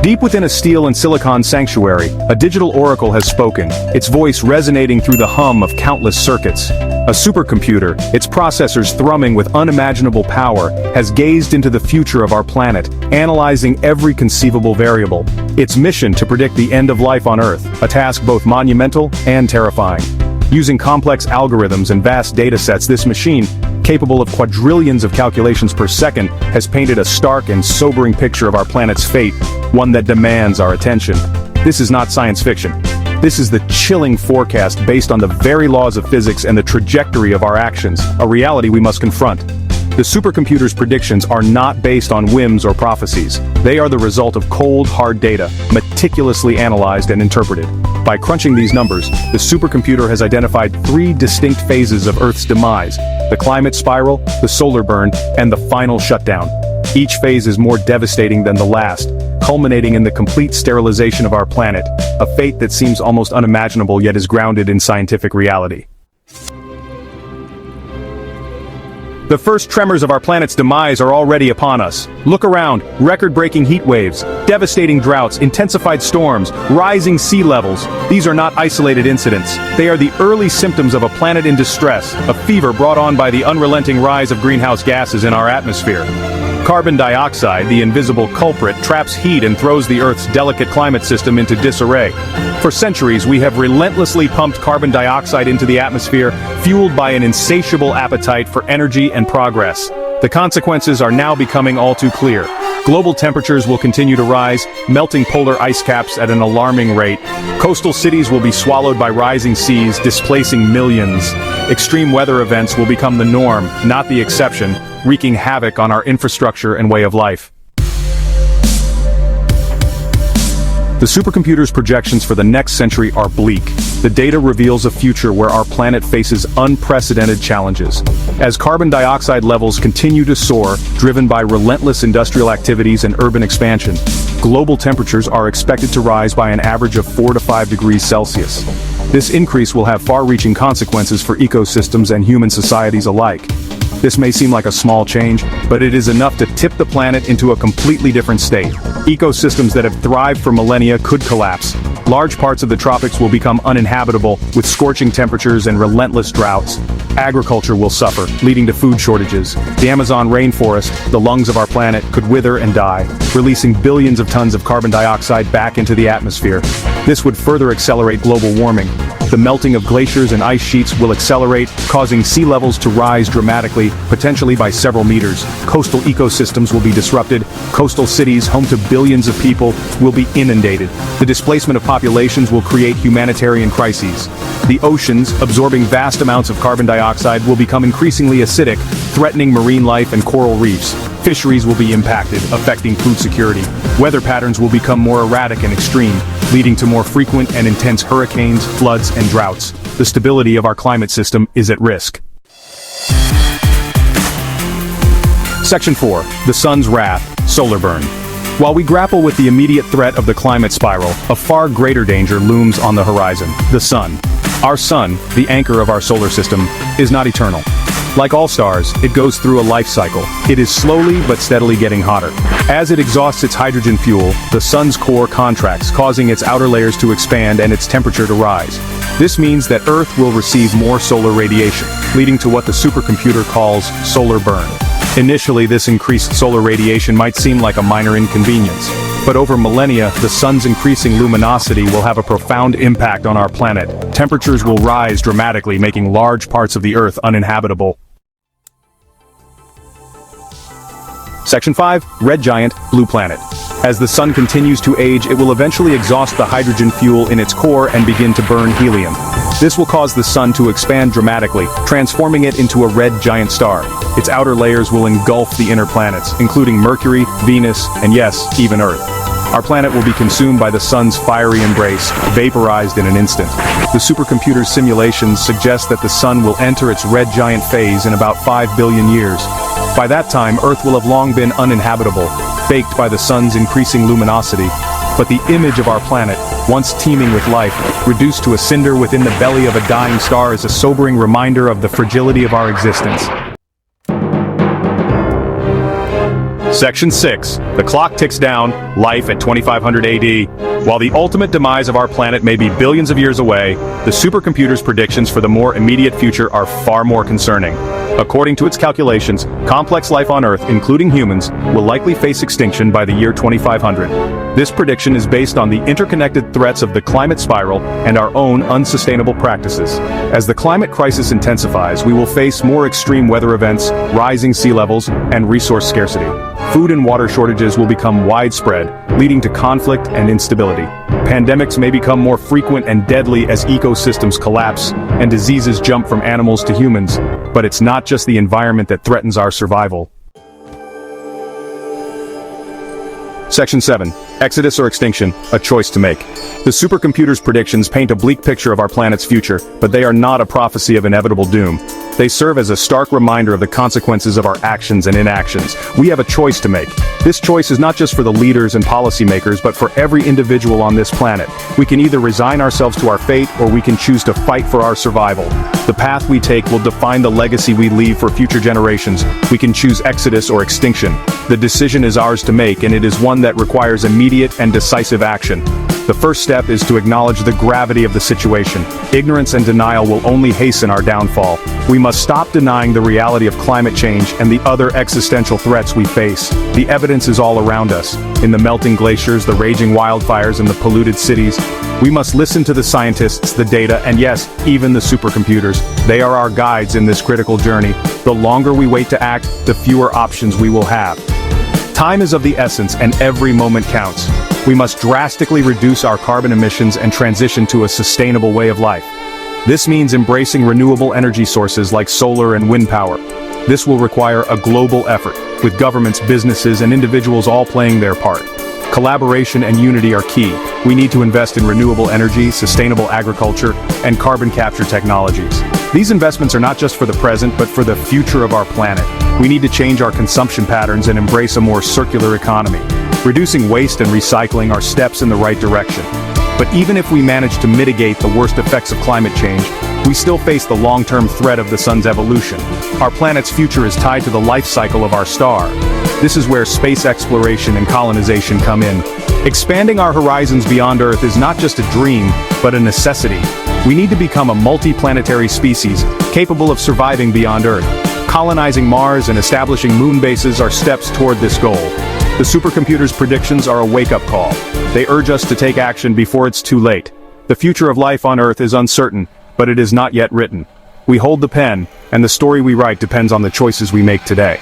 Deep within a steel and silicon sanctuary, a digital oracle has spoken, its voice resonating through the hum of countless circuits. A supercomputer, its processors thrumming with unimaginable power, has gazed into the future of our planet, analyzing every conceivable variable. Its mission to predict the end of life on Earth, a task both monumental and terrifying. Using complex algorithms and vast datasets, this machine, capable of quadrillions of calculations per second, has painted a stark and sobering picture of our planet's fate, one that demands our attention. This is not science fiction. This is the chilling forecast based on the very laws of physics and the trajectory of our actions, a reality we must confront. The supercomputer's predictions are not based on whims or prophecies. They are the result of cold, hard data, meticulously analyzed and interpreted. By crunching these numbers, the supercomputer has identified 3 distinct phases of Earth's demise: the climate spiral, the solar burn, and the final shutdown. Each phase is more devastating than the last, culminating in the complete sterilization of our planet, a fate that seems almost unimaginable yet is grounded in scientific reality. The first tremors of our planet's demise are already upon us. Look around: record-breaking heat waves, devastating droughts, intensified storms, rising sea levels. These are not isolated incidents. They are the early symptoms of a planet in distress, a fever brought on by the unrelenting rise of greenhouse gases in our atmosphere. Carbon dioxide, the invisible culprit, traps heat and throws the Earth's delicate climate system into disarray. For centuries, we have relentlessly pumped carbon dioxide into the atmosphere, fueled by an insatiable appetite for energy and progress. The consequences are now becoming all too clear. Global temperatures will continue to rise, melting polar ice caps at an alarming rate. Coastal cities will be swallowed by rising seas, displacing millions. Extreme weather events will become the norm, not the exception, wreaking havoc on our infrastructure and way of life. The supercomputer's projections for the next century are bleak. The data reveals a future where our planet faces unprecedented challenges. As carbon dioxide levels continue to soar, driven by relentless industrial activities and urban expansion, global temperatures are expected to rise by an average of 4 to 5 degrees Celsius. This increase will have far-reaching consequences for ecosystems and human societies alike. This may seem like a small change, but it is enough to tip the planet into a completely different state. Ecosystems that have thrived for millennia could collapse. Large parts of the tropics will become uninhabitable, with scorching temperatures and relentless droughts. Agriculture will suffer, leading to food shortages. The Amazon rainforest, the lungs of our planet, could wither and die, releasing billions of tons of carbon dioxide back into the atmosphere. This would further accelerate global warming. The melting of glaciers and ice sheets will accelerate, causing sea levels to rise dramatically, potentially by several meters. Coastal ecosystems will be disrupted. Coastal cities, home to billions of people, will be inundated. The displacement of populations will create humanitarian crises. The oceans, absorbing vast amounts of carbon dioxide, will become increasingly acidic, threatening marine life and coral reefs. Fisheries will be impacted, affecting food security. Weather patterns will become more erratic and extreme, leading to more frequent and intense hurricanes, floods, and droughts. The stability of our climate system is at risk. Section 4. The Sun's Wrath, Solar Burn. While we grapple with the immediate threat of the climate spiral, a far greater danger looms on the horizon: the Sun. Our Sun, the anchor of our solar system, is not eternal. Like all stars, it goes through a life cycle. It is slowly but steadily getting hotter. As it exhausts its hydrogen fuel, the Sun's core contracts, causing its outer layers to expand and its temperature to rise. This means that Earth will receive more solar radiation, leading to what the supercomputer calls solar burn. Initially, this increased solar radiation might seem like a minor inconvenience, but over millennia, the Sun's increasing luminosity will have a profound impact on our planet. Temperatures will rise dramatically, making large parts of the Earth uninhabitable. Section 5. Red Giant, Blue Planet. As the Sun continues to age, it will eventually exhaust the hydrogen fuel in its core and begin to burn helium. This will cause the Sun to expand dramatically, transforming it into a red giant star. Its outer layers will engulf the inner planets, including Mercury, Venus, and yes, even Earth. Our planet will be consumed by the Sun's fiery embrace, vaporized in an instant. The supercomputer's simulations suggest that the Sun will enter its red giant phase in about 5 billion years. By that time, Earth will have long been uninhabitable, baked by the Sun's increasing luminosity. But the image of our planet, once teeming with life, reduced to a cinder within the belly of a dying star, is a sobering reminder of the fragility of our existence. Section 6. The clock ticks down, life at 2500 AD. While the ultimate demise of our planet may be billions of years away, the supercomputer's predictions for the more immediate future are far more concerning. According to its calculations, complex life on Earth, including humans, will likely face extinction by the year 2500. This prediction is based on the interconnected threats of the climate spiral and our own unsustainable practices. As the climate crisis intensifies, we will face more extreme weather events, rising sea levels, and resource scarcity. Food and water shortages will become widespread, leading to conflict and instability. Pandemics may become more frequent and deadly as ecosystems collapse and diseases jump from animals to humans. But it's not just the environment that threatens our survival. Section 7. Exodus or extinction, a choice to make. The supercomputer's predictions paint a bleak picture of our planet's future, but they are not a prophecy of inevitable doom. They serve as a stark reminder of the consequences of our actions and inactions. We have a choice to make. This choice is not just for the leaders and policymakers, but for every individual on this planet. We can either resign ourselves to our fate, or we can choose to fight for our survival. The path we take will define the legacy we leave for future generations. We can choose exodus or extinction. The decision is ours to make, and it is one that requires immediate and decisive action. The first step is to acknowledge the gravity of the situation. Ignorance and denial will only hasten our downfall. We must stop denying the reality of climate change and the other existential threats we face. The evidence is all around us. In the melting glaciers, the raging wildfires, and the polluted cities. We must listen to the scientists, the data, and yes, even the supercomputers. They are our guides in this critical journey. The longer we wait to act, the fewer options we will have. Time is of the essence, and every moment counts. We must drastically reduce our carbon emissions and transition to a sustainable way of life. This means embracing renewable energy sources like solar and wind power. This will require a global effort, with governments, businesses, and individuals all playing their part. Collaboration and unity are key. We need to invest in renewable energy, sustainable agriculture, and carbon capture technologies. These investments are not just for the present, but for the future of our planet. We need to change our consumption patterns and embrace a more circular economy. Reducing waste and recycling are steps in the right direction. But even if we manage to mitigate the worst effects of climate change, we still face the long-term threat of the sun's evolution. Our planet's future is tied to the life cycle of our star. This is where space exploration and colonization come in. Expanding our horizons beyond Earth is not just a dream, but a necessity. We need to become a multi-planetary species, capable of surviving beyond Earth. Colonizing Mars and establishing moon bases are steps toward this goal. The supercomputer's predictions are a wake-up call. They urge us to take action before it's too late. The future of life on Earth is uncertain, but it is not yet written. We hold the pen, and the story we write depends on the choices we make today.